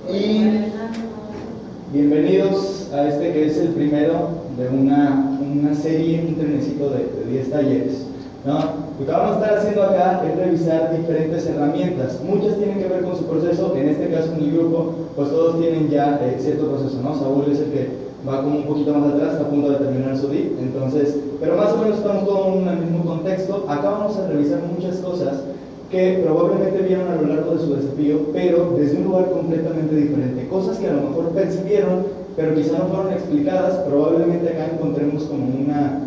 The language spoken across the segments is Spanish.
Y bienvenidos a este que es el primero de una serie, un trenecito de 10 talleres, ¿no? Lo que vamos a estar haciendo acá es revisar diferentes herramientas. Muchas tienen que ver con su proceso. En este caso, en el grupo, pues todos tienen ya cierto proceso, ¿no? Saúl es el que va como un poquito más atrás, está a punto de terminar su DIP, entonces, pero más o menos estamos todos en el mismo contexto. Acá vamos a revisar muchas cosas que probablemente vieron a lo largo de su desafío, pero desde un lugar completamente diferente. Cosas que a lo mejor percibieron, pero quizá no fueron explicadas. Probablemente acá encontremos como una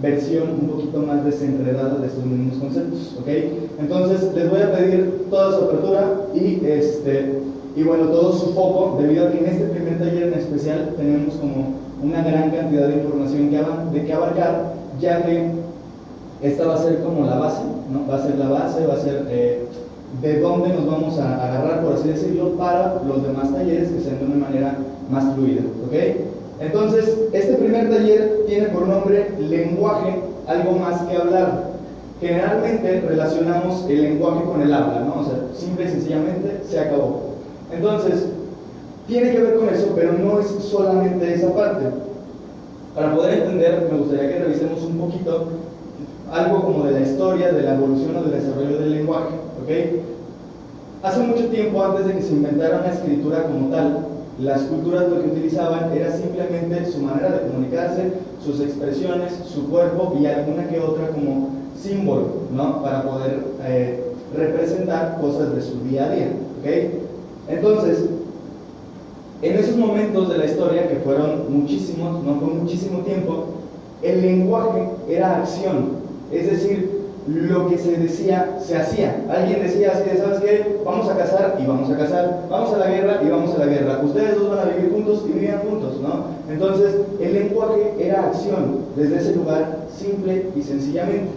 versión un poquito más desenredada de estos mismos conceptos, ¿ok? Entonces, les voy a pedir toda su apertura y bueno, todo su foco, debido a que en este primer taller en especial tenemos como una gran cantidad de información de que abarcar, ya que esta va a ser como la base, ¿no? Va a ser la base, va a ser de dónde nos vamos a agarrar, por así decirlo, para los demás talleres que sean de una manera más fluida, ¿ok? Entonces, este primer taller tiene por nombre lenguaje, algo más que hablar. Generalmente relacionamos el lenguaje con el habla, ¿no? O sea, simple y sencillamente se acabó. Entonces, tiene que ver con eso, pero no es solamente esa parte. Para poder entender, me gustaría que revisemos un poquito algo como de la historia, de la evolución o del desarrollo del lenguaje, ¿ok? Hace mucho tiempo, antes de que se inventara una escritura como tal, las culturas lo que utilizaban era simplemente su manera de comunicarse, sus expresiones, su cuerpo y alguna que otra como símbolo, ¿no? Para poder representar cosas de su día a día, ¿ok? Entonces, en esos momentos de la historia, que fueron muchísimos, no fue muchísimo tiempo, el lenguaje era acción, es decir, lo que se decía, se hacía. Alguien decía así de, ¿sabes qué? Vamos a cazar y vamos a cazar, vamos a la guerra y vamos a la guerra, ustedes dos van a vivir juntos y vivían juntos, ¿no? Entonces, el lenguaje era acción, desde ese lugar, simple y sencillamente,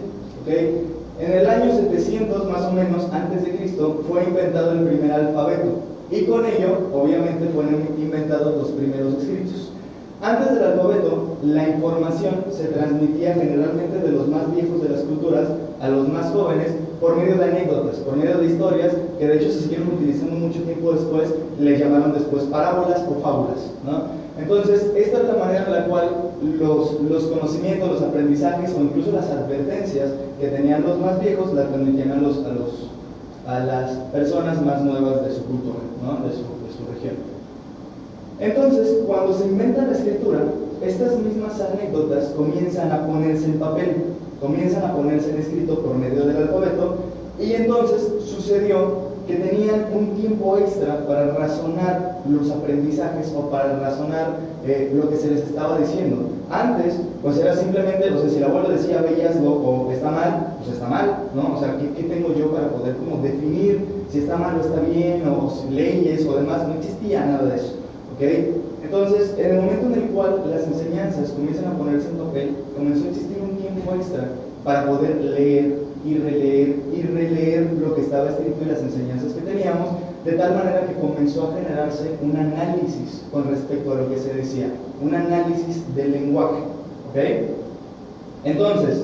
¿ok? En el año 700, más o menos, antes de Cristo, fue inventado el primer alfabeto, y con ello, obviamente, fueron inventados los primeros escritos. Antes del alfabeto, la información se transmitía generalmente de los más viejos de las culturas a los más jóvenes por medio de anécdotas, por medio de historias, que de hecho se siguieron utilizando mucho tiempo después, le llamaron después parábolas o fábulas, ¿no? Entonces, esta es la manera en la cual los conocimientos, los aprendizajes o incluso las advertencias que tenían los más viejos las transmitían a las personas más nuevas de su cultura, ¿no? de su región. Entonces, cuando se inventa la escritura, estas mismas anécdotas comienzan a ponerse en papel, comienzan a ponerse en escrito por medio del alfabeto, y entonces sucedió que tenían un tiempo extra para razonar los aprendizajes o para razonar lo que se les estaba diciendo. Antes, pues era simplemente, o sea, si el abuelo decía hallazgo o está mal, pues está mal, ¿no? O sea, ¿qué tengo yo para poder como definir si está mal o está bien, o si leyes o demás? No existía nada de eso, ¿ok? Entonces, en el momento en el cual las enseñanzas comienzan a ponerse en papel, comenzó a existir un tiempo extra para poder leer y releer lo que estaba escrito y las enseñanzas que teníamos, de tal manera que comenzó a generarse un análisis con respecto a lo que se decía, un análisis del lenguaje, ¿ok? Entonces,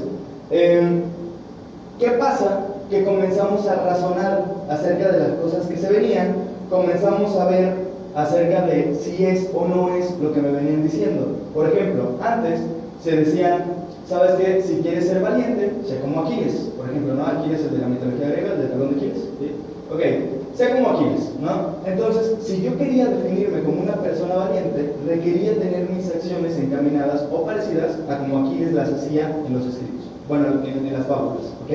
¿qué pasa? Que comenzamos a razonar acerca de las cosas que se venían, comenzamos a ver acerca de si es o no es lo que me venían diciendo. Por ejemplo, antes se decían, ¿sabes qué? Si quieres ser valiente, sé como Aquiles. Por ejemplo, ¿no? Aquiles, el de la mitología griega, el del talón de Aquiles, ¿sí? Ok, sé como Aquiles, ¿no? Entonces, si yo quería definirme como una persona valiente, requería tener mis acciones encaminadas o parecidas a como Aquiles las hacía en los escritos, bueno, en las fábulas, ¿ok?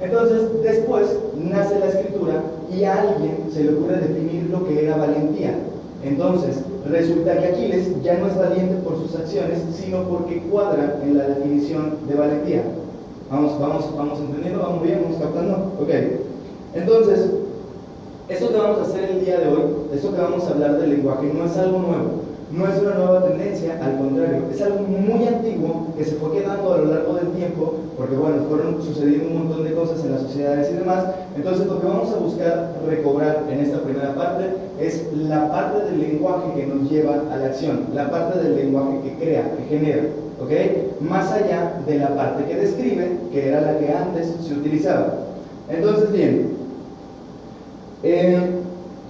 Entonces, después nace la escritura y a alguien se le ocurre definir lo que era valentía. Entonces, resulta que Aquiles ya no es valiente por sus acciones, sino porque cuadra en la definición de valentía. Vamos entendiendo, vamos bien, vamos captando. Ok. Entonces, esto que vamos a hacer el día de hoy, esto que vamos a hablar del lenguaje, no es algo nuevo, no es una nueva tendencia, al contrario, es algo muy antiguo que se fue quedando a lo largo del tiempo, porque bueno, fueron sucediendo un montón de cosas en las sociedades y demás. Entonces, lo que vamos a buscar recobrar en esta primera parte es la parte del lenguaje que nos lleva a la acción, la parte del lenguaje que crea, que genera, ¿ok? Más allá de la parte que describe, que era la que antes se utilizaba. Entonces, bien,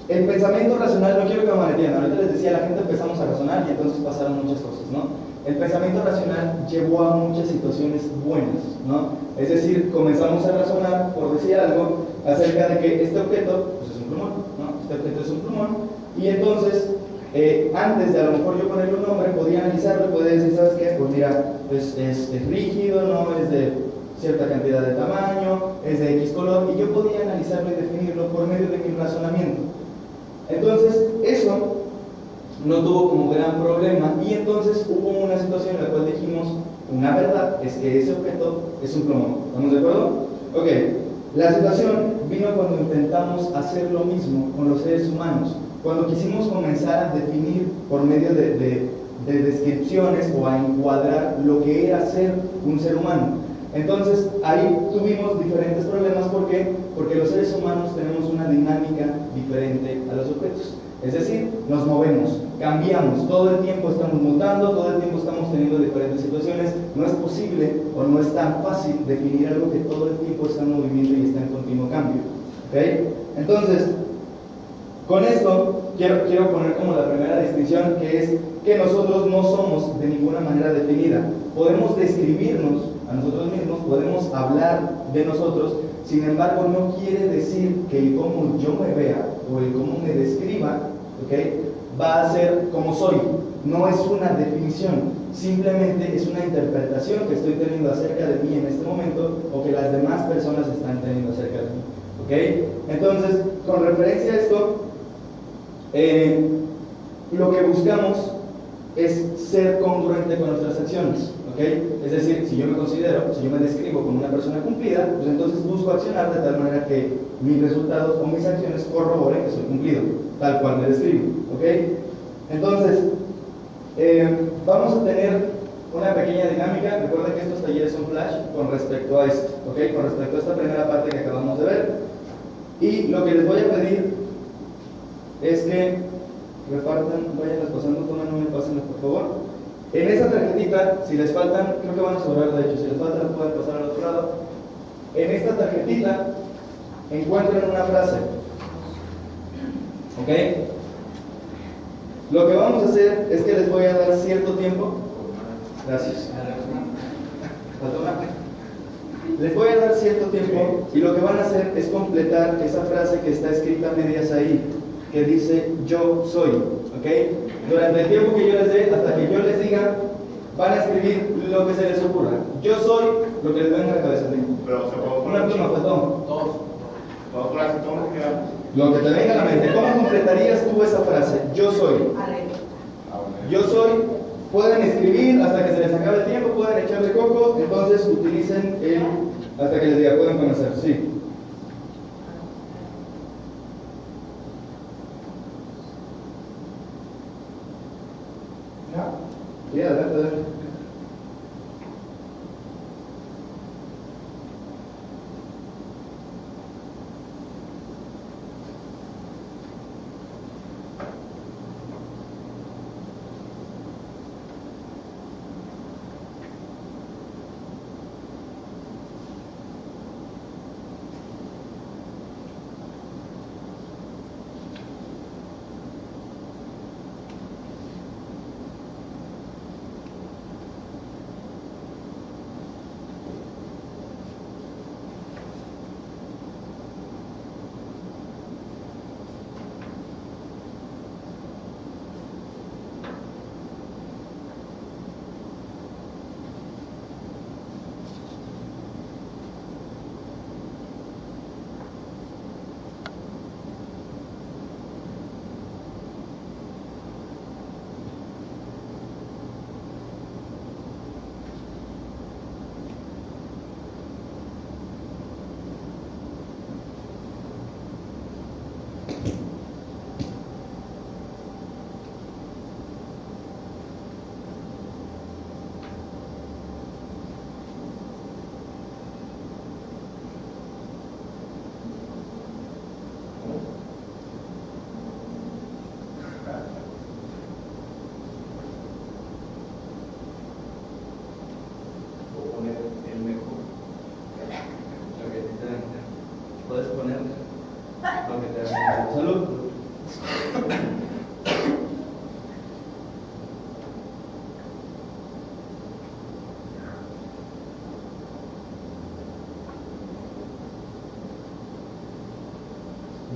el pensamiento racional, no quiero que me malentiendan, ahorita les decía, la gente empezamos a razonar y entonces pasaron muchas cosas, ¿no? El pensamiento racional llevó a muchas situaciones buenas, ¿no? Es decir, comenzamos a razonar, por decir algo, acerca de que este objeto pues, es un plumón, ¿no? Este objeto es un plumón, y entonces, antes de a lo mejor yo ponerle un nombre, podía analizarlo y podía decir, ¿sabes qué? Pues mira, pues es rígido, ¿no? Es de cierta cantidad de tamaño, es de X color, y yo podía analizarlo y definirlo por medio de mi razonamiento. Entonces, eso no tuvo como gran problema, y entonces hubo una situación en la cual dijimos, una verdad es que ese objeto es un plumón. ¿Estamos de acuerdo? Ok, la situación vino cuando intentamos hacer lo mismo con los seres humanos, cuando quisimos comenzar a definir por medio de descripciones o a encuadrar lo que era ser un ser humano. Entonces, ahí tuvimos diferentes problemas. ¿Por qué? Porque los seres humanos tenemos una dinámica diferente a los objetos. Es decir, nos movemos, cambiamos, todo el tiempo estamos mutando, todo el tiempo estamos teniendo diferentes situaciones. No es posible o no es tan fácil definir algo que todo el tiempo está en movimiento y está en continuo cambio. ¿Okay? Entonces, con esto quiero poner como la primera distinción, que es que nosotros no somos de ninguna manera definida. Podemos describirnos a nosotros mismos, podemos hablar de nosotros, sin embargo no quiere decir que el cómo yo me vea o el cómo me describa, ¿okay?, va a ser como soy. No es una definición, simplemente es una interpretación que estoy teniendo acerca de mí en este momento o que las demás personas están teniendo acerca de mí. ¿Okay? Entonces, con referencia a esto, lo que buscamos es ser congruente con nuestras acciones. ¿Okay? Es decir, si yo me considero, si yo me describo como una persona cumplida, pues entonces busco accionar de tal manera que mis resultados o mis acciones corroboren que soy cumplido, tal cual me describo. ¿Okay? Entonces, vamos a tener una pequeña dinámica. Recuerden que estos talleres son flash con respecto a esto, ¿okay?, con respecto a esta primera parte que acabamos de ver. Y lo que les voy a pedir es que repartan, vayan pasando, tomen una y pásenlas por favor. En esa tarjetita, si les faltan, creo que van a sobrar de hecho, si les faltan pueden pasar al otro lado. En esta tarjetita encuentran una frase. ¿Ok? Lo que vamos a hacer es que les voy a dar cierto tiempo. Gracias. Les voy a dar cierto tiempo y lo que van a hacer es completar esa frase que está escrita a medias ahí, que dice yo soy. ¿Ok? Durante el tiempo que yo les dé, hasta que yo les diga, van a escribir lo que se les ocurra. Yo soy lo que les venga a la cabeza. Pero se puede Una pluma, perdón. todos. Todos clases, todos los que quieran. Lo que te venga a la mente. ¿Cómo completarías tú esa frase? Yo soy. Yo soy. Pueden escribir hasta que se les acabe el tiempo, pueden echarle coco, entonces utilicen el hasta que les diga, pueden comenzar. Sí. Sí, adelante, adelante.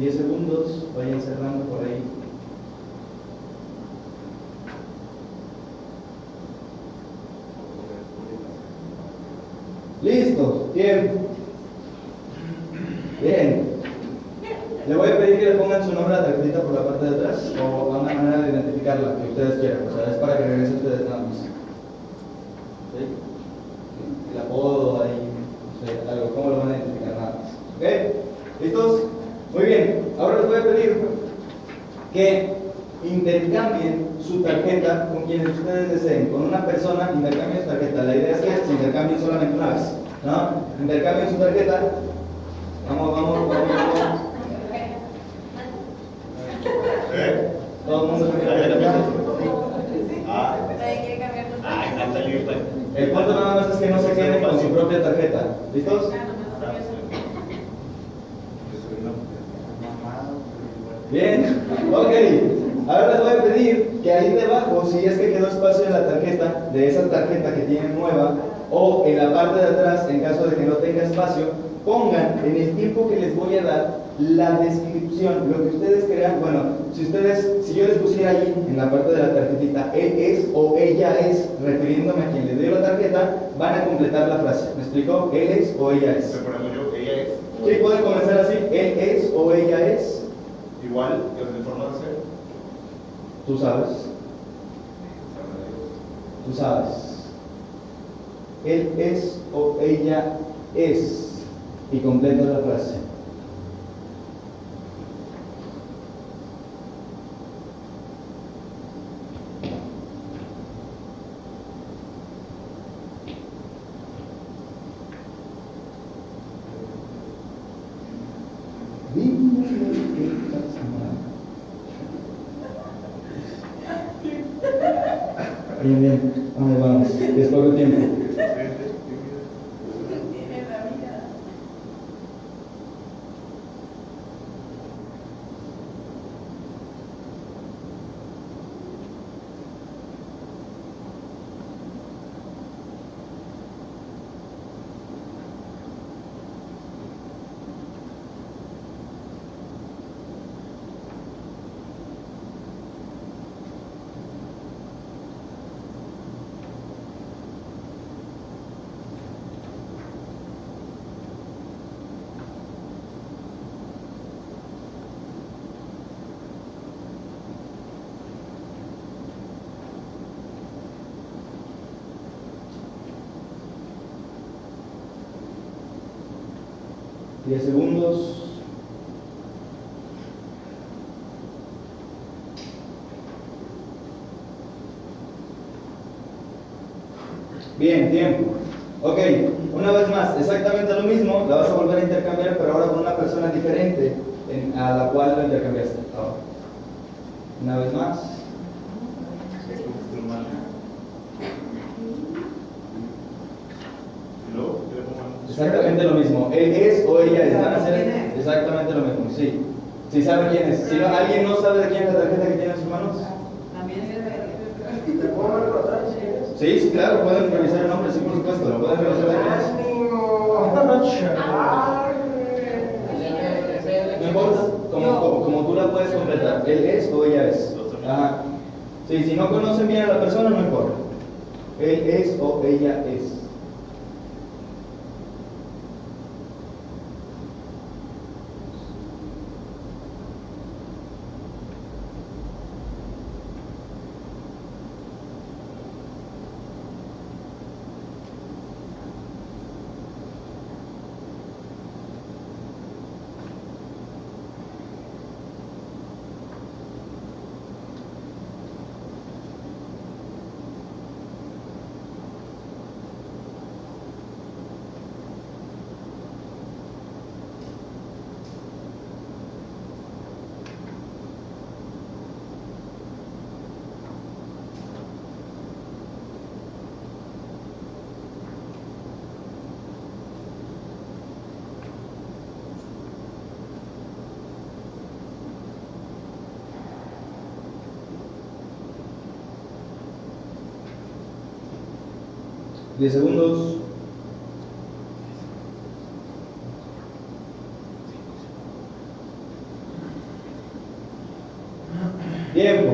10 segundos, vayan cerrando por ahí. Listo, tiempo. Bien. Le voy a pedir que le pongan su nombre a la tarjetita por la parte de atrás o a una manera de identificarla que ustedes quieran. O sea, es para que regrese ustedes nada más. ¿Sí? El apodo ahí, no sé, algo, ¿cómo lo van a identificar nada más? ¿Ok? ¿Listos? Muy bien. Ahora les voy a pedir que intercambien su tarjeta con quienes ustedes deseen. Con una persona, intercambien su tarjeta. La idea es que se intercambien solamente una vez, ¿no? Intercambien su tarjeta. Vamos. Todo el mundo se cambia de tarjeta. El punto nada más es que no se queden con su propia tarjeta. ¿Listos? Bien, ok. Ahora les voy a pedir que ahí debajo, si es que quedó espacio en la tarjeta, de esa tarjeta que tienen nueva, o en la parte de atrás, en caso de que no tenga espacio, pongan en el tiempo que les voy a dar la descripción, lo que ustedes crean. Bueno, si yo les pusiera ahí en la parte de la tarjetita, él es o ella es, refiriéndome a quien le dio la tarjeta, van a completar la frase. ¿Me explicó? Él es o ella es. Ella es. Sí, pueden comenzar así. Él es o ella es. Igual, de forma de ser. Tú sabes. Tú sabes. Él es o ella es. Y completa la frase. Bien, ahí vamos, es poco tiempo. Diez segundos. Bien, tiempo. Ok, una vez más, exactamente lo mismo, la vas a volver a intercambiar, pero ahora con una persona diferente a la cual lo intercambiaste. Ahora. Una vez más. Exactamente lo mismo. Él es o ella es. Van a hacer exactamente lo mismo. Sí. Si sabe quién es. Si alguien no sabe de quién es la tarjeta que tiene en sus manos. Sí, sí, claro, pueden revisar el nombre, sí, por supuesto. Lo pueden revisar de quién es. No importa, como tú la puedes completar. Él es o ella es. Ajá. Sí, si no conocen bien a la persona, no importa. Él es o ella es. Diez segundos. Tiempo.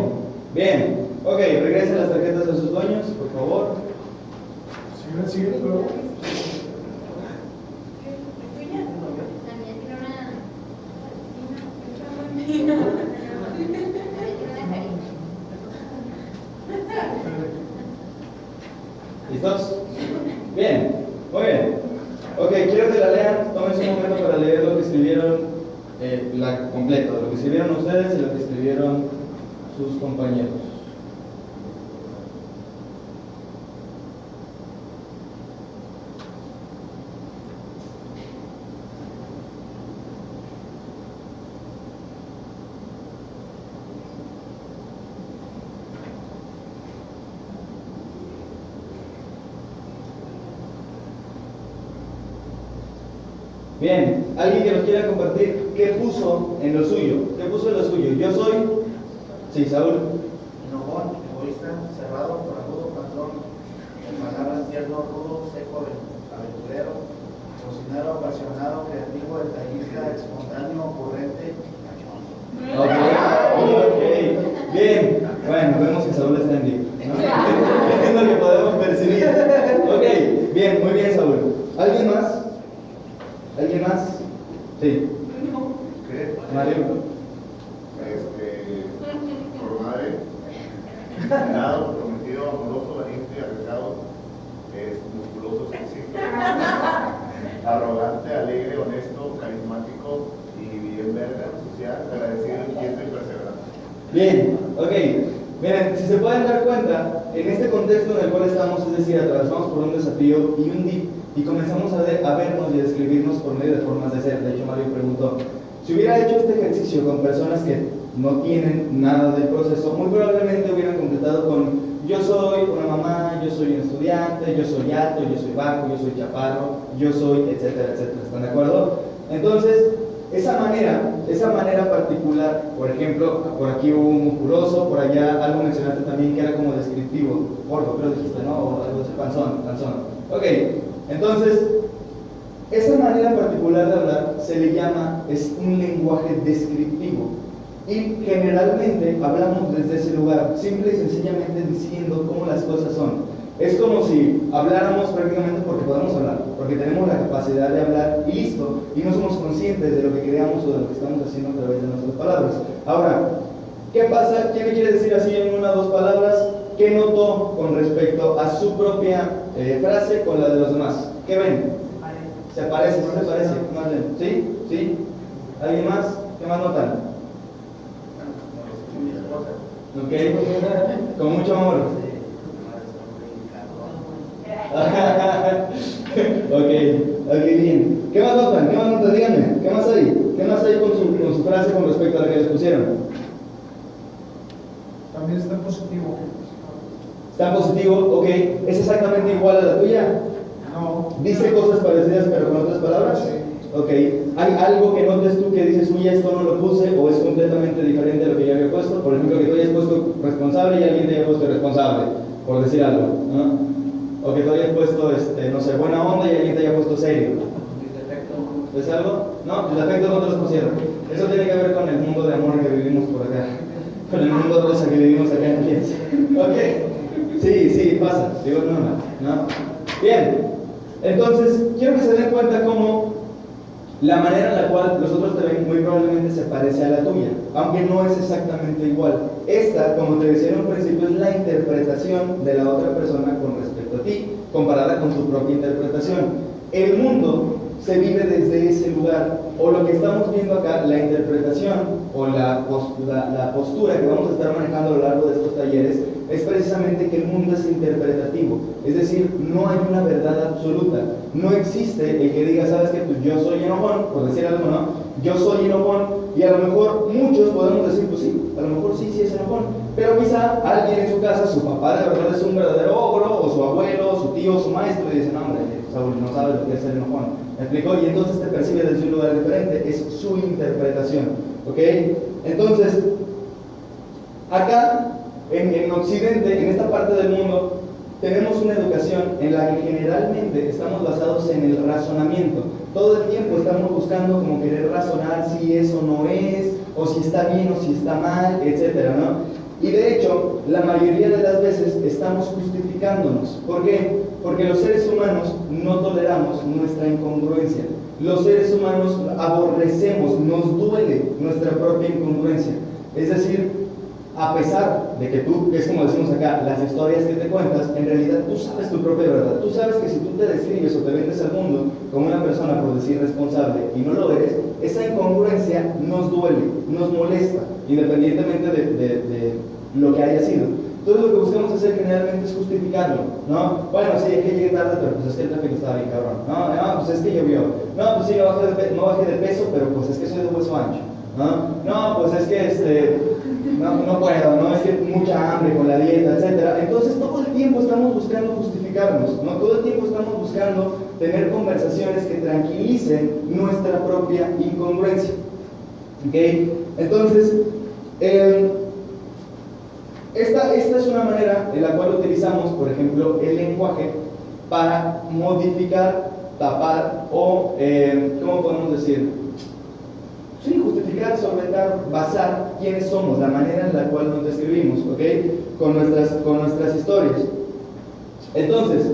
Bien. Ok, regresen las tarjetas a sus dueños, por favor. Sigue, luego. ¿Listos? Bien, muy bien. Ok, quiero que la lean, tómense un momento para leer lo que escribieron, completo, lo que escribieron ustedes y lo que escribieron sus compañeros. Bien, alguien que nos quiera compartir qué puso en lo suyo. ¿Qué puso en lo suyo? Yo soy. Sí, Saúl. Enojón, egoísta, cerrado, corajudo, patrón, en palabras tierno, rudo, seco, aventurero, cocinero, apasionado, creativo, detallista, espontáneo, ocurrente, Ok, bien. Bueno, vemos que Saúl está en día, ¿no? Es lo que podemos percibir. Ok, bien, muy bien, Saúl. ¿Alguien más? ¿Alguien más? Sí. ¿Qué? Mario. Por madre, cuidado, comprometido, amoroso, valiente, arriesgado, musculoso, sexy, arrogante, alegre, honesto, carismático y bien verga, social, agradecido, inquieto y perseverante. Bien, ok. Miren, si se pueden dar cuenta, en este contexto en el cual estamos, es decir, atravesamos por un desafío y un dip, y comenzamos a vernos y a describirnos por medio de formas de ser. De hecho, Mario preguntó, si hubiera hecho este ejercicio con personas que no tienen nada del proceso, muy probablemente hubieran completado con yo soy una mamá, yo soy un estudiante, yo soy alto, yo soy bajo, yo soy chaparro, yo soy, etcétera, etcétera. ¿Están de acuerdo? Entonces, esa manera particular, por ejemplo, por aquí hubo un musculoso, por allá algo mencionaste también que era como descriptivo, gordo, creo que dijiste, ¿no? O algo así, panzón. Ok, entonces, esa manera particular de hablar se le llama, es un lenguaje descriptivo. Y generalmente hablamos desde ese lugar, simple y sencillamente diciendo cómo las cosas son. Es como si habláramos prácticamente porque podemos hablar, porque tenemos la capacidad de hablar y listo, y no somos conscientes de lo que creamos o de lo que estamos haciendo a través de nuestras palabras. Ahora, ¿qué pasa? ¿Quién me quiere decir así en una o dos palabras? ¿Qué notó con respecto a su propia frase con la de los demás? ¿Qué ven? ¿Se parece? ¿No se parece? Más bien. ¿Sí? ¿Sí? ¿Alguien más? ¿Qué más notan? mi esposa. ¿Ok? Con mucho amor. Ok, bien. ¿Qué más notan? Díganme. ¿Qué más hay? ¿Qué más hay con su frase con respecto a la que les pusieron? También está en positivo. Está en positivo, ok. ¿Es exactamente igual a la tuya? No. ¿Dice cosas parecidas pero con otras palabras? Sí. Ok. ¿Hay algo que notes tú que dices, uy, esto no lo puse o es completamente diferente a lo que yo había puesto? Por ejemplo, que tú hayas puesto responsable y alguien te haya puesto responsable, por decir algo, ¿no? O que tú hayas puesto, no sé, buena onda y alguien te haya puesto serio. ¿Es algo? No, los defectos no te los pusieron. Eso tiene que ver con el mundo de amor que vivimos por acá. Con el mundo rosa que vivimos acá en Piensa. Ok. Sí, pasa. Digo, no. Bien. Entonces, quiero que se den cuenta cómo la manera en la cual los otros te ven muy probablemente se parece a la tuya, aunque no es exactamente igual. Esta, como te decía en un principio, es la interpretación de la otra persona con respecto a ti, comparada con su propia interpretación. El mundo se vive desde ese lugar, o lo que estamos viendo acá, la interpretación o la postura que vamos a estar manejando a lo largo de estos talleres, es precisamente que el mundo es interpretativo, es decir, no hay una verdad absoluta. No existe el que diga, sabes que pues yo soy enojón, por decir algo, ¿no? Yo soy enojón, y a lo mejor muchos podemos decir, pues sí, a lo mejor sí es enojón, pero quizá alguien en su casa, su papá de verdad es un verdadero ogro, o su abuelo, su tío, su maestro, y dicen, no, hombre, Saúl no sabe lo que es ser enojón. ¿Me explicó? Y entonces te percibe desde un lugar diferente, es su interpretación, ¿ok? Entonces, acá, en Occidente, en esta parte del mundo, tenemos una educación en la que generalmente estamos basados en el razonamiento. Todo el tiempo estamos buscando como querer razonar si eso no es, o si está bien o si está mal, etcétera, ¿no? Y de hecho, la mayoría de las veces estamos justificándonos. ¿Por qué? Porque los seres humanos no toleramos nuestra incongruencia. Los seres humanos aborrecemos, nos duele nuestra propia incongruencia. Es decir, a pesar de que tú, es como decimos acá, las historias que te cuentas, en realidad tú sabes tu propia verdad. Tú sabes que si tú te describes o te vendes al mundo como una persona, por decir, responsable, y no lo eres, esa incongruencia nos duele, nos molesta, independientemente de lo que haya sido. Entonces lo que buscamos hacer generalmente es justificarlo, ¿no? Bueno, sí, es que llegué tarde, pero pues es que el tráfico estaba bien cabrón. No, pues es que llovió. No, pues sí, no bajé de peso, pero pues es que soy de hueso ancho. No, pues es que no puedo, no, es que mucha hambre con la dieta, etcétera. Entonces todo el tiempo estamos buscando justificarnos, ¿no? Todo el tiempo estamos buscando tener conversaciones que tranquilicen nuestra propia incongruencia. ¿Ok? Entonces, esta es una manera en la cual utilizamos, por ejemplo, el lenguaje para modificar, tapar o, ¿cómo podemos decir? Sí, justificar, solventar, basar quiénes somos, la manera en la cual nos describimos, ¿ok? Con nuestras historias. Entonces,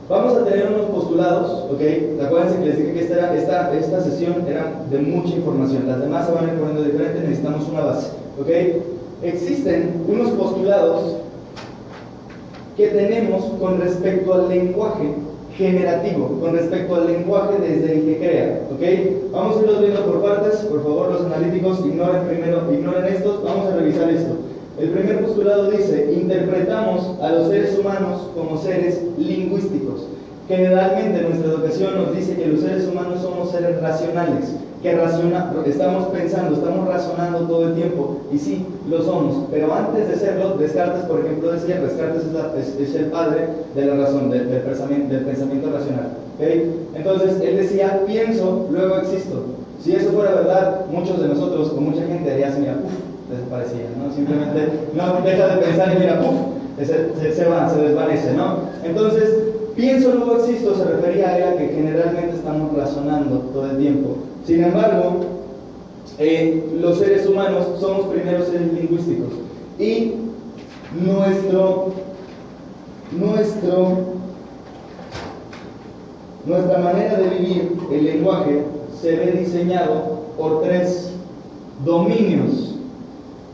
vamos a tener unos postulados, ¿ok? Acuérdense que les dije que esta sesión era de mucha información, las demás se van a ir poniendo diferente, necesitamos una base, ¿ok? Existen unos postulados que tenemos con respecto al lenguaje generativo, con respecto al lenguaje desde el que crea, ¿ok? Vamos a irlos viendo por partes, por favor los analíticos ignoren estos, vamos a revisar esto. El primer postulado dice, interpretamos a los seres humanos como seres lingüísticos. Generalmente nuestra educación nos dice que los seres humanos somos seres racionales, que estamos pensando, estamos razonando todo el tiempo, y sí, lo somos, pero antes de serlo, Descartes, por ejemplo, decía, Descartes es el padre de la razón, del pensamiento racional, ¿okay? Entonces, él decía, pienso, luego existo. Si eso fuera verdad, muchos de nosotros, o mucha gente haría así, mira, desaparecía, ¿no? Simplemente, no, deja de pensar y mira, se desvanece, ¿no? Entonces, pienso, luego existo, se refería a ella que generalmente estamos razonando todo el tiempo. Sin embargo, los seres humanos somos primero seres lingüísticos y nuestra manera de vivir el lenguaje se ve diseñado por 3 dominios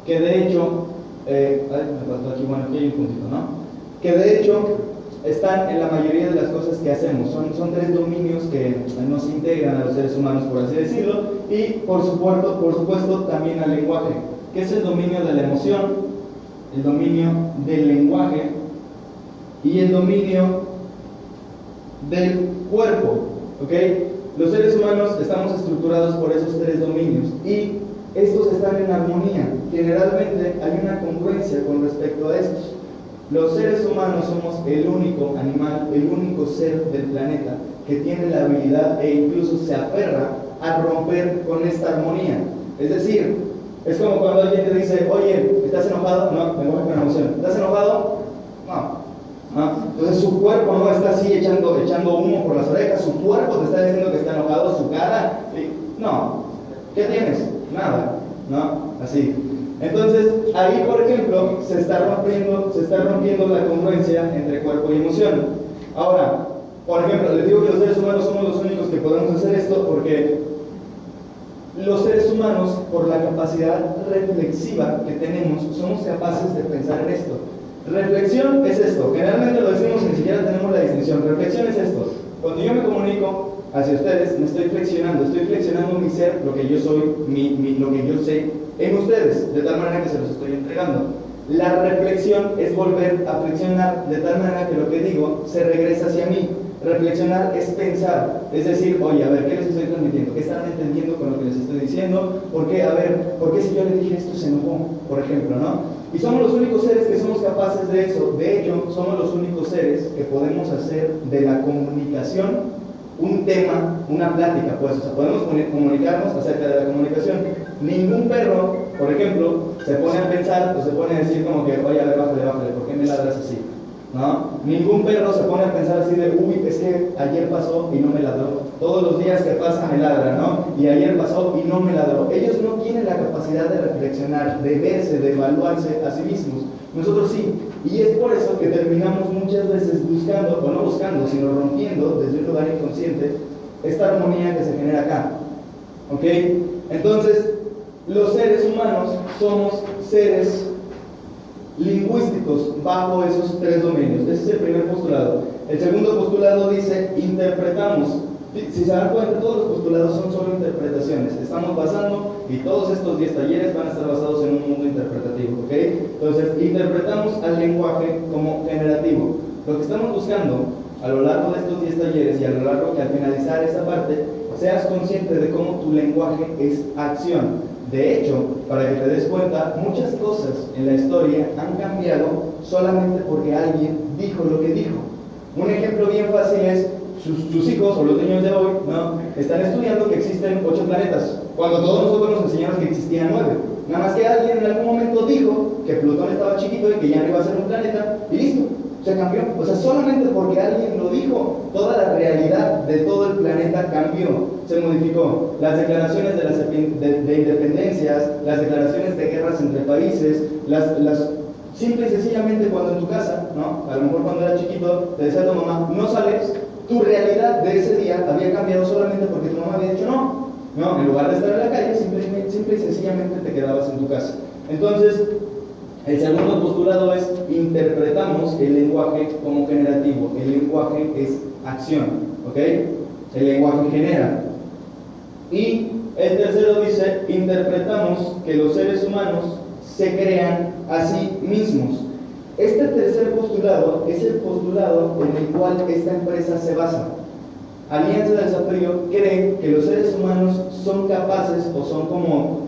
que de hecho, aquí hay un puntito, ¿no? Que de hecho están en la mayoría de las cosas que hacemos. Son 3 dominios que nos integran a los seres humanos, por así decirlo, y por supuesto también al lenguaje, que es el dominio de la emoción, el dominio del lenguaje y el dominio del cuerpo, ¿ok? Los seres humanos estamos estructurados por esos 3 dominios y estos están en armonía. Generalmente hay una congruencia con respecto a estos. Los seres humanos somos el único animal, el único ser del planeta que tiene la habilidad e incluso se aferra a romper con esta armonía. Es decir, es como cuando alguien te dice, oye, ¿estás enojado? No, me mueve con emoción. ¿Estás enojado? No. Entonces su cuerpo no está así echando humo por las orejas, su cuerpo te está diciendo que está enojado, su cara, no. ¿Qué tienes? Nada, ¿no? Así. Entonces, ahí, por ejemplo, se está rompiendo la congruencia entre cuerpo y emoción. Ahora, por ejemplo, les digo que los seres humanos somos los únicos que podemos hacer esto porque los seres humanos, por la capacidad reflexiva que tenemos, somos capaces de pensar en esto. Reflexión es esto. Generalmente lo decimos, ni siquiera tenemos la distinción. Reflexión es esto. Cuando yo me comunico hacia ustedes, me estoy flexionando mi ser, lo que yo soy, lo que yo sé, en ustedes, de tal manera que se los estoy entregando. La reflexión es volver a flexionar de tal manera que lo que digo se regresa hacia mí. Reflexionar es pensar, es decir, oye, a ver, ¿qué les estoy transmitiendo? ¿Qué están entendiendo con lo que les estoy diciendo? ¿Por qué? A ver, ¿por qué si yo le dije esto se enojó? Por ejemplo, ¿no? Y somos los únicos seres que somos capaces de eso. De hecho, somos los únicos seres que podemos hacer de la comunicación un tema, una plática, pues, o sea, podemos comunicarnos acerca de la comunicación. Ningún perro, por ejemplo, se pone a pensar o se pone a decir como que, oye, a ver, bájale, ¿por qué me ladras así? ¿no? Ningún perro se pone a pensar así de, uy, es que ayer pasó y no me ladró. Todos los días que pasa me ladra, ¿no? Y ayer pasó y no me ladró. Ellos no tienen la capacidad de reflexionar, de verse, de evaluarse a sí mismos. Nosotros sí. Y es por eso que terminamos muchas veces buscando, o no buscando, sino rompiendo desde un lugar inconsciente esta armonía que se genera acá. ¿Ok? Entonces, los seres humanos somos seres lingüísticos bajo esos tres dominios. Ese es el primer postulado. El segundo postulado dice, interpretamos. Si se dan cuenta, todos los postulados son solo interpretaciones. Estamos basando, y todos estos 10 talleres van a estar basados en un mundo interpretativo. ¿Ok? Entonces, interpretamos al lenguaje como generativo. Lo que estamos buscando a lo largo de estos 10 talleres y a lo largo que al finalizar esta parte, seas consciente de cómo tu lenguaje es acción. De hecho, para que te des cuenta, muchas cosas en la historia han cambiado solamente porque alguien dijo lo que dijo. Un ejemplo bien fácil es, sus hijos o los niños de hoy, ¿no?, están estudiando que existen 8 planetas, cuando todos nosotros nos enseñaron que existían 9. Nada más que alguien en algún momento dijo que Plutón estaba chiquito y que ya no iba a ser un planeta, y listo, se cambió. O sea, solamente porque alguien lo dijo, toda la realidad de todo el planeta cambió, se modificó. Las declaraciones de independencias, las declaraciones de guerras entre países, simple y sencillamente cuando en tu casa, ¿no?, a lo mejor cuando eras chiquito, te decía tu mamá, no sales, tu realidad de ese día había cambiado solamente porque tu mamá había dicho no, en lugar de estar en la calle, simple y sencillamente te quedabas en tu casa. Entonces, el segundo postulado es, interpretamos el lenguaje como generativo. El lenguaje es acción, ¿ok? El lenguaje genera. Y el tercero dice, interpretamos que los seres humanos se crean a sí mismos. Este tercer postulado es el postulado en el cual esta empresa se basa. Alianza del Desafío cree que los seres humanos son capaces o son como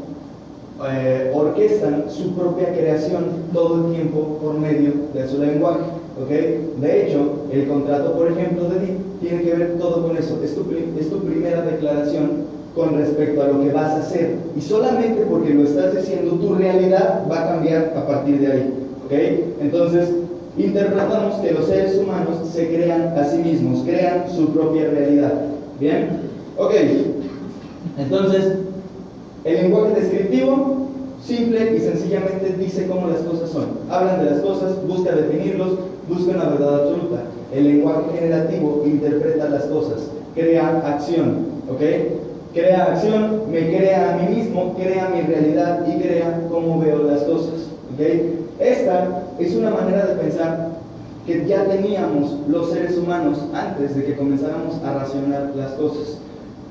orquestan su propia creación todo el tiempo por medio de su lenguaje. ¿Okay? De hecho, el contrato, por ejemplo, de DIP tiene que ver todo con eso. Es tu primera declaración con respecto a lo que vas a hacer. Y solamente porque lo estás diciendo, tu realidad va a cambiar a partir de ahí. ¿Okay? Entonces, interpretamos que los seres humanos se crean a sí mismos, crean su propia realidad. ¿Bien? Ok. Entonces, el lenguaje descriptivo, simple y sencillamente dice cómo las cosas son. Hablan de las cosas, busca definirlos, busca una verdad absoluta. El lenguaje generativo interpreta las cosas, crea acción. ¿Ok? Crea acción, me crea a mí mismo, crea mi realidad y crea cómo veo las cosas. ¿Ok? Esta es una manera de pensar que ya teníamos los seres humanos antes de que comenzáramos a racionar las cosas.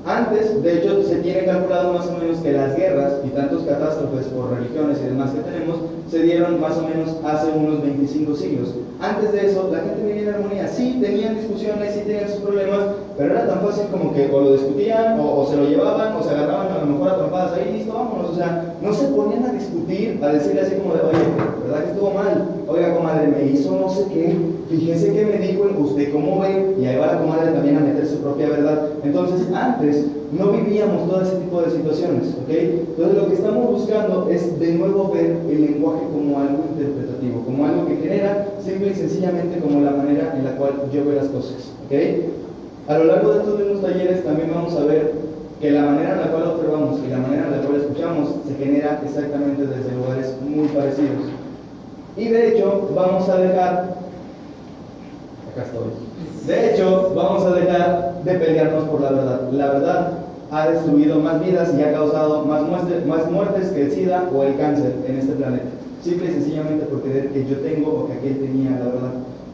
Antes, de hecho, se tiene calculado más o menos que las guerras y tantos catástrofes por religiones y demás que tenemos se dieron más o menos hace unos 25 siglos. Antes de eso, la gente vivía en armonía. Sí, tenían discusiones, sí tenían sus problemas, pero era tan fácil como que o lo discutían, o se lo llevaban, o se agarraban a lo mejor a trompadas ahí, listo, vámonos. O sea, no se ponían a discutir, a decirle así como de, oye, ¿verdad que estuvo mal? Oiga, comadre, me hizo no sé qué, fíjese que me dijo usted cómo ve, y ahí va la comadre también a meter su propia verdad. Entonces, antes no vivíamos todo ese tipo de situaciones, ¿ok? Entonces, lo que estamos buscando es de nuevo ver el lenguaje como algo interpretativo, como algo que genera simple y sencillamente como la manera en la cual yo veo las cosas, ¿ok? A lo largo de estos mismos talleres también vamos a ver que la manera en la cual observamos y la manera en la cual escuchamos se genera exactamente desde lugares muy parecidos. Y de hecho, vamos a dejar, acá estoy, de hecho, vamos a dejar de pelearnos por la verdad. La verdad ha destruido más vidas y ha causado más muertes que el SIDA o el cáncer en este planeta. Simple y sencillamente por creer que yo tengo o que aquel tenía la verdad.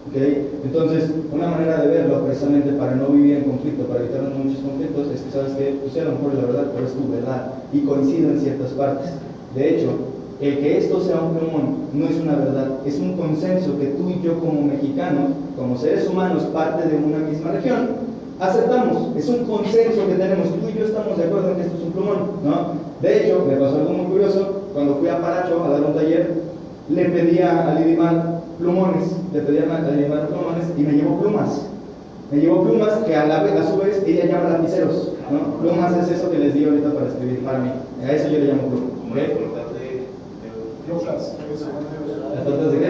¿Okay? Entonces, una manera de verlo, precisamente para no vivir en conflicto, para evitarnos muchos conflictos, es que sabes que tú sí, a lo mejor es la verdad, pero es tu verdad y coincide en ciertas partes. De hecho, el que esto sea un plumón no es una verdad, es un consenso que tú y yo como mexicanos, como seres humanos, parte de una misma región, aceptamos. Es un consenso que tenemos, tú y yo estamos de acuerdo en que esto es un plumón, ¿no? De hecho, me pasó algo muy curioso, cuando fui a Paracho a dar un taller, le pedía a Lidimar plumones, y me llevó plumas. Me llevó plumas que a su vez ella llama lapiceros, ¿no? Plumas es eso que les di ahorita para escribir para mí. A eso yo le llamo pluma. ¿Okay? Lucas, ¿Las tortas de qué?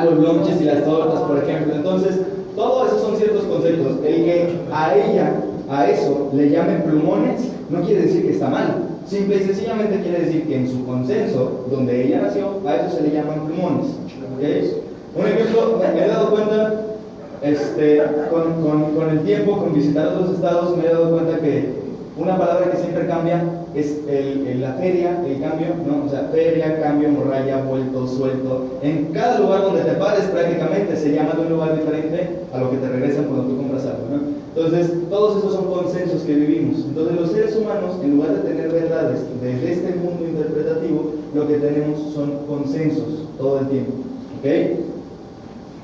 Los los lonches y las tortas, por ejemplo. Entonces, todo eso son ciertos conceptos. El que a eso le llamen plumones, no quiere decir que está mal. Simple y sencillamente quiere decir que en su consenso, donde ella nació, a eso se le llaman plumones. ¿Okay? Un ejemplo, me he dado cuenta, con el tiempo, con visitar otros estados, me he dado cuenta que una palabra que siempre cambia es la feria, el cambio, ¿no? O sea, feria, cambio, morralla, vuelto, suelto. En cada lugar donde te pares prácticamente se llama de un lugar diferente a lo que te regresan cuando tú compras algo, ¿no? Entonces, todos esos son consensos que vivimos. Entonces, los seres humanos, en lugar de tener verdades desde este mundo interpretativo, lo que tenemos son consensos todo el tiempo. ¿Ok?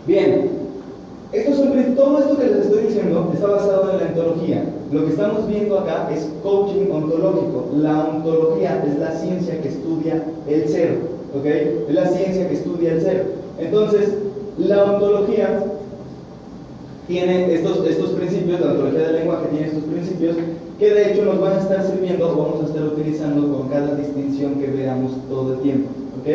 Bien. Todo esto que les estoy diciendo está basado en la ontología. Lo que estamos viendo acá es coaching ontológico. La ontología es la ciencia que estudia el ser, ¿ok? Es la ciencia que estudia el ser. Entonces, la ontología tiene estos principios, la ontología del lenguaje tiene estos principios que de hecho nos van a estar sirviendo o vamos a estar utilizando con cada distinción que veamos todo el tiempo, ¿ok?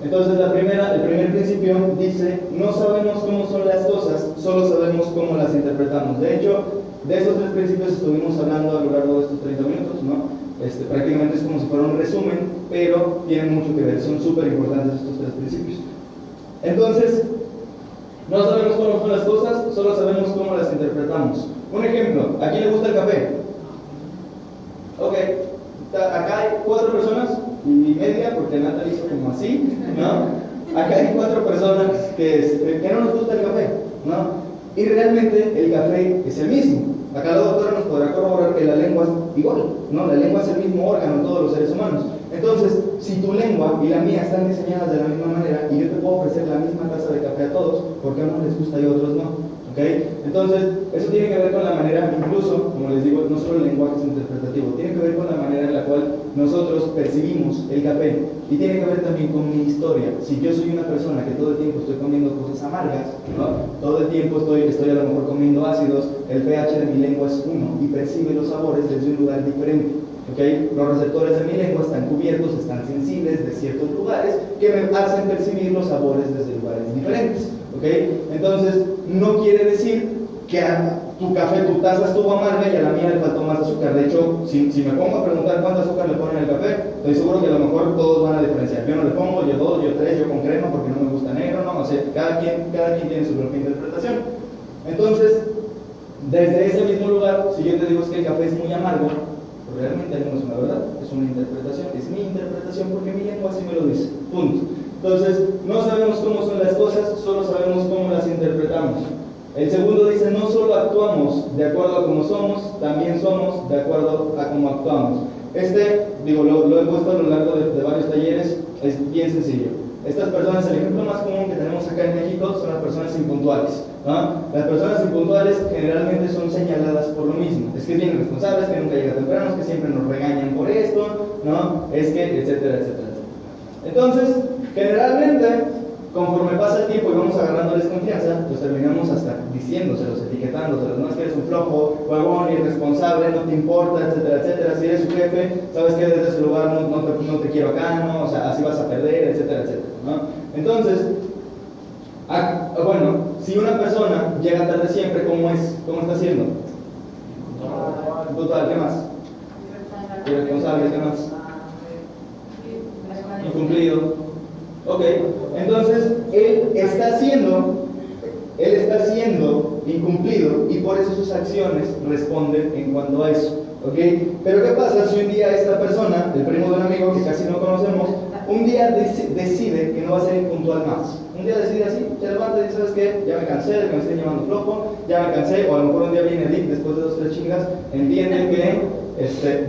Entonces el primer principio dice, no sabemos cómo son las cosas, solo sabemos cómo las interpretamos. De hecho, de estos tres principios estuvimos hablando a lo largo de estos 30 minutos, ¿no? Prácticamente es como si fuera un resumen, pero tienen mucho que ver, son súper importantes estos tres principios. Entonces, no sabemos cómo son las cosas, solo sabemos cómo las interpretamos. Un ejemplo, ¿a quién le gusta el café? Ok, acá hay 4 personas y media, porque Natalie hizo como así, ¿no? Acá hay 4 personas que no nos gusta el café, ¿no? Y realmente el café es el mismo. Acá la doctora nos podrá corroborar que la lengua es igual, ¿no? La lengua es el mismo órgano en todos los seres humanos. Entonces, si tu lengua y la mía están diseñadas de la misma manera y yo te puedo ofrecer la misma taza de café a todos, ¿por qué a unos les gusta y a otros no? ¿Okay? Entonces, eso tiene que ver con la manera, incluso, como les digo, no solo el lenguaje es interpretativo, tiene que ver con la manera en la cual nosotros percibimos el café y tiene que ver también con mi historia. Si yo soy una persona que todo el tiempo estoy comiendo cosas amargas, ¿no? Todo el tiempo estoy a lo mejor comiendo ácidos, el pH de mi lengua es 1 y percibe los sabores desde un lugar diferente. ¿Okay? Los receptores de mi lengua están cubiertos, están sensibles de ciertos lugares que me hacen percibir los sabores desde lugares diferentes. ¿Okay? Entonces, no quiere decir que a tu café, tu taza estuvo amarga y a la mía le faltó más azúcar. De hecho, si me pongo a preguntar cuánto azúcar le ponen al café, estoy seguro que a lo mejor todos van a diferenciar. Yo no le pongo, yo 2, yo 3, yo con crema porque no me gusta negro, ¿no? O sea, cada quien tiene su propia interpretación. Entonces, desde ese mismo lugar, si yo te digo que el café es muy amargo, realmente no es una verdad, es una interpretación, es mi interpretación porque mi lengua así me lo dice, punto. Entonces, no sabemos cómo son las cosas, solo sabemos cómo las interpretamos. El segundo dice, no solo actuamos de acuerdo a cómo somos, también somos de acuerdo a cómo actuamos. Lo he puesto a lo largo de varios talleres, es bien sencillo. Estas personas, el ejemplo más común que tenemos acá en México son las personas impuntuales, ¿no? Las personas impuntuales generalmente son señaladas por lo mismo. Es que vienen responsables, que nunca llegan temprano, que siempre nos regañan por esto, ¿no? Es que, etcétera, etcétera. Entonces, generalmente, conforme pasa el tiempo y vamos agarrándoles confianza, pues terminamos hasta diciéndoselos, etiquetándoselos, no es que eres un flojo, huevón, irresponsable, no te importa, etcétera, etcétera. Si eres su jefe, sabes que desde ese lugar no te quiero acá, ¿no? O sea, así vas a perder, etcétera, etcétera, ¿no? Entonces, bueno, si una persona llega tarde siempre, ¿cómo está haciendo? Total, ¿qué más? Irresponsable, ¿qué más? Incumplido. Ok, entonces él está siendo incumplido y por eso sus acciones responden en cuanto a eso. ¿Ok? Pero ¿qué pasa si un día esta persona, el primo de un amigo que casi no conocemos, un día decide que no va a ser impuntual más? Un día decide así, se levanta y dice, ¿sabes qué? Ya me cansé de que me estén llamando flojo, ya me cansé, o a lo mejor un día viene Dick después de 2 o 3 chingas, entiende que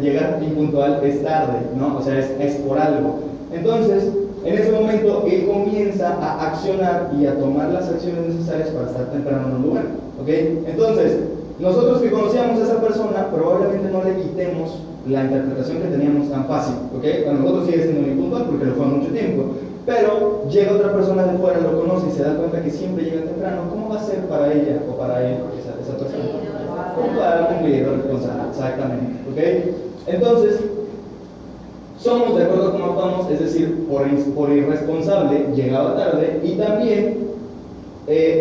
llegar impuntual es tarde, ¿no? O sea, es por algo. Entonces, en ese momento, él comienza a accionar y a tomar las acciones necesarias para estar temprano en un lugar. ¿Ok? Entonces, nosotros que conocíamos a esa persona, probablemente no le quitemos la interpretación que teníamos tan fácil. ¿Ok? Para nosotros sigue siendo muy puntual porque lo fue mucho tiempo. Pero llega otra persona de fuera, lo conoce y se da cuenta que siempre llega temprano. ¿Cómo va a ser para ella o para él esa persona? Puntual, cumplido, responsable. Exactamente. ¿Ok? Entonces, somos de acuerdo con cómo actuamos, es decir, por irresponsable, llegaba tarde y también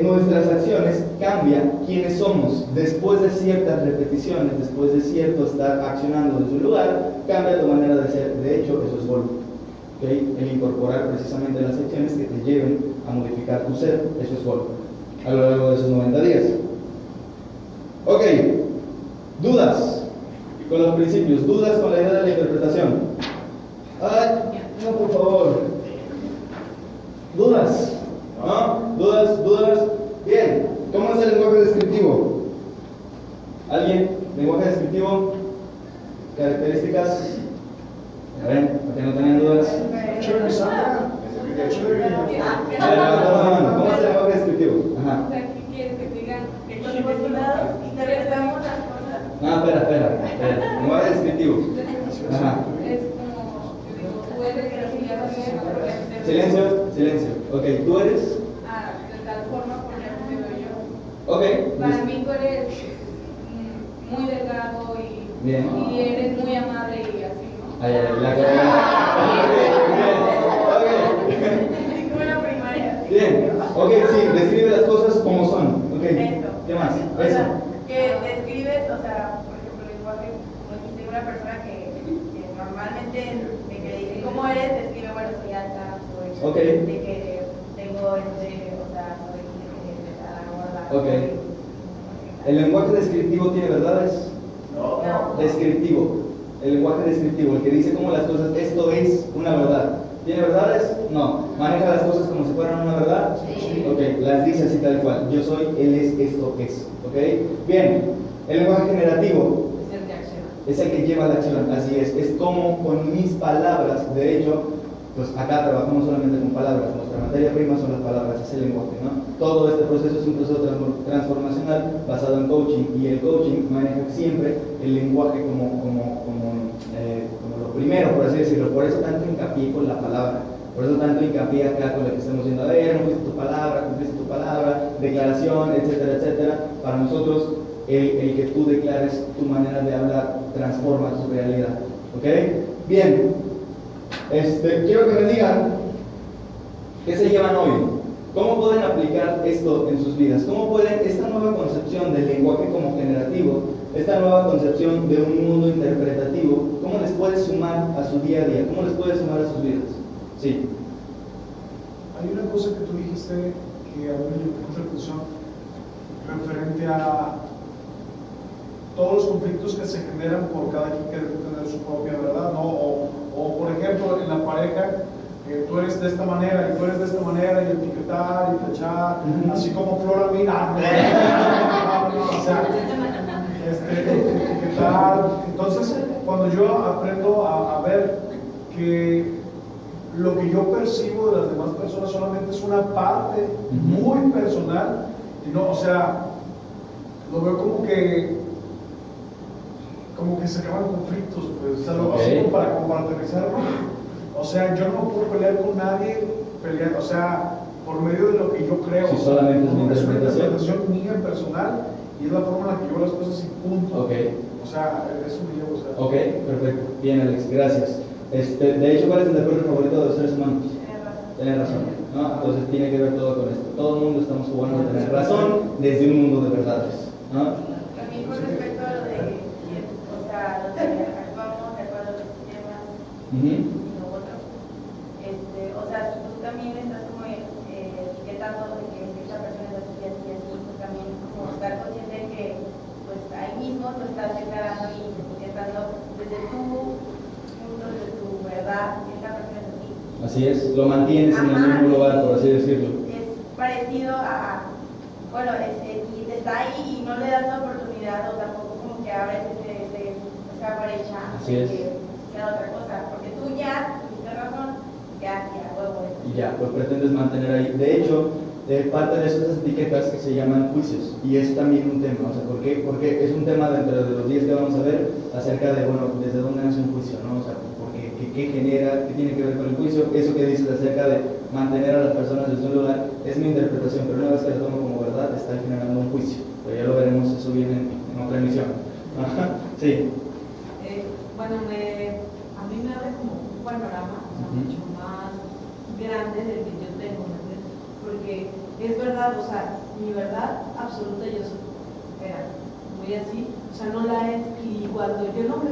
nuestras acciones cambian quiénes somos. Después de ciertas repeticiones, después de cierto estar accionando desde un lugar, cambia tu manera de ser. De hecho, eso es Volvo. ¿Okay? El incorporar precisamente las acciones que te lleven a modificar tu ser, eso es Volvo. A lo largo de esos 90 días. Ok, dudas con los principios, dudas con la idea de la interpretación. Ay, no, por favor. ¿Dudas? ¿No? ¿Dudas? Bien. ¿Cómo es el lenguaje descriptivo? ¿Alguien? ¿Lenguaje descriptivo? ¿Características? A ver, ¿por qué no tenían dudas? Chévere, Sandra. A ver, levanta la mano. ¿Cómo es el lenguaje descriptivo? Ajá. O sea, ¿qué quieres que te digan? Que con postulados interpretamos las cosas. No, espera. Lenguaje descriptivo. Ajá. Es como, yo digo, tú eres así, así, Silencio. Ok, ¿tú eres? de tal forma porque así te veo yo. Ok. Para listo. mí tú eres muy delgado Bien. y eres muy amable y así, ¿no? Ay, la que... Así como en la primaria. Bien. Ok, sí, describe las cosas como son. Ok. Eso. ¿Qué más? O Eso. sea, que describes, o sea, por ejemplo, el lenguaje, como dijiste, una persona que normalmente de que dice cómo eres, describe, bueno, soy alta, soy Ok. de que tengo o sea, soy de la gorda. Ok. ¿El lenguaje descriptivo tiene verdades? No. Descriptivo. El lenguaje descriptivo, el que dice como las cosas, esto es una verdad. ¿Tiene verdades? No. ¿Maneja las cosas como si fueran una verdad? Sí. Ok, las dice así tal cual. Yo soy, él es, esto es. Ok. Bien. El lenguaje generativo Es el de acción. es el que lleva la acción, así es. Es como con mis palabras, de hecho, pues acá trabajamos solamente con palabras. Nuestra materia prima son las palabras, es el lenguaje, ¿no? Todo este proceso es un proceso transformacional basado en coaching, y el coaching maneja siempre el lenguaje como lo primero, por así decirlo. Por eso tanto hincapié con la palabra, por eso tanto hincapié acá con lo que estamos diciendo, a ver, cumpliste tu palabra, declaración, etcétera. Para nosotros, el que tú declares tu manera de hablar transforma tu realidad, ¿ok? Bien, quiero que me digan qué se llevan hoy. ¿Cómo pueden aplicar esto en sus vidas? ¿Cómo pueden esta nueva concepción del lenguaje como generativo, esta nueva concepción de un mundo interpretativo, cómo les puede sumar a su día a día? ¿Cómo les puede sumar a sus vidas? Sí. Hay una cosa que tú dijiste que a mí me llamó mucha atención referente a todos los conflictos que se generan por cada quien que debe tener su propia verdad, ¿no? O por ejemplo, en la pareja, tú eres de esta manera y tú eres de esta manera, y etiquetar y tachar, así como Flor a mí, o sea, etiquetar. Entonces, cuando yo aprendo a ver que lo que yo percibo de las demás personas solamente es una parte muy personal, y no, o sea, lo veo como que se acaban conflictos, pues, o sea, así como para aterrizarlo. O sea, yo no puedo pelear con nadie, o sea, por medio de lo que yo creo. Si solamente es mi una interpretación mía personal, y es la forma en la que yo veo las cosas y punto. Ok. O sea, eso me lleva, o sea. Ok, perfecto. Bien, Alex, gracias. De hecho, ¿cuál es el deporte favorito de los seres humanos? Tener razón, ¿no? Entonces tiene que ver todo con esto. Todo el mundo estamos jugando a tener razón desde un mundo de verdades, ¿no? También con respecto a lo de, o sea, lo de actuamos de acuerdo a los sistemas y lo otro. O sea, si tú también estás como etiquetando de que esta persona es así, pues también es como estar consciente de que pues ahí mismo tú estás declarando y etiquetando desde tu punto, desde tu verdad, esta persona es así. Así es, lo mantienes en el mismo lugar, por así decirlo. Es parecido a, bueno, y está ahí y no le das la oportunidad o tampoco como que abres esa brecha Así es. que sea otra cosa, porque tú ya tuviste razón, ya huevo eso. Y ya, pues pretendes mantener ahí. De hecho, parte de esas etiquetas que se llaman juicios, y es también un tema, o sea, ¿por qué? Porque es un tema dentro de los 10 que vamos a ver acerca de, bueno, desde dónde nace un juicio, ¿no? O sea, porque ¿qué genera, qué tiene que ver con el juicio? Eso que dices acerca de mantener a las personas desde un lugar es mi interpretación, pero una vez que la tomo como verdad, está generando un juicio. Pero ya lo veremos, eso viene en otra emisión. Ajá, sí. Bueno, a mí me abre como un panorama, o sea, mucho más grande del que yo tengo, ¿no? Porque porque es verdad, o sea, mi verdad absoluta, yo era muy así, o sea, no la es, y cuando yo no me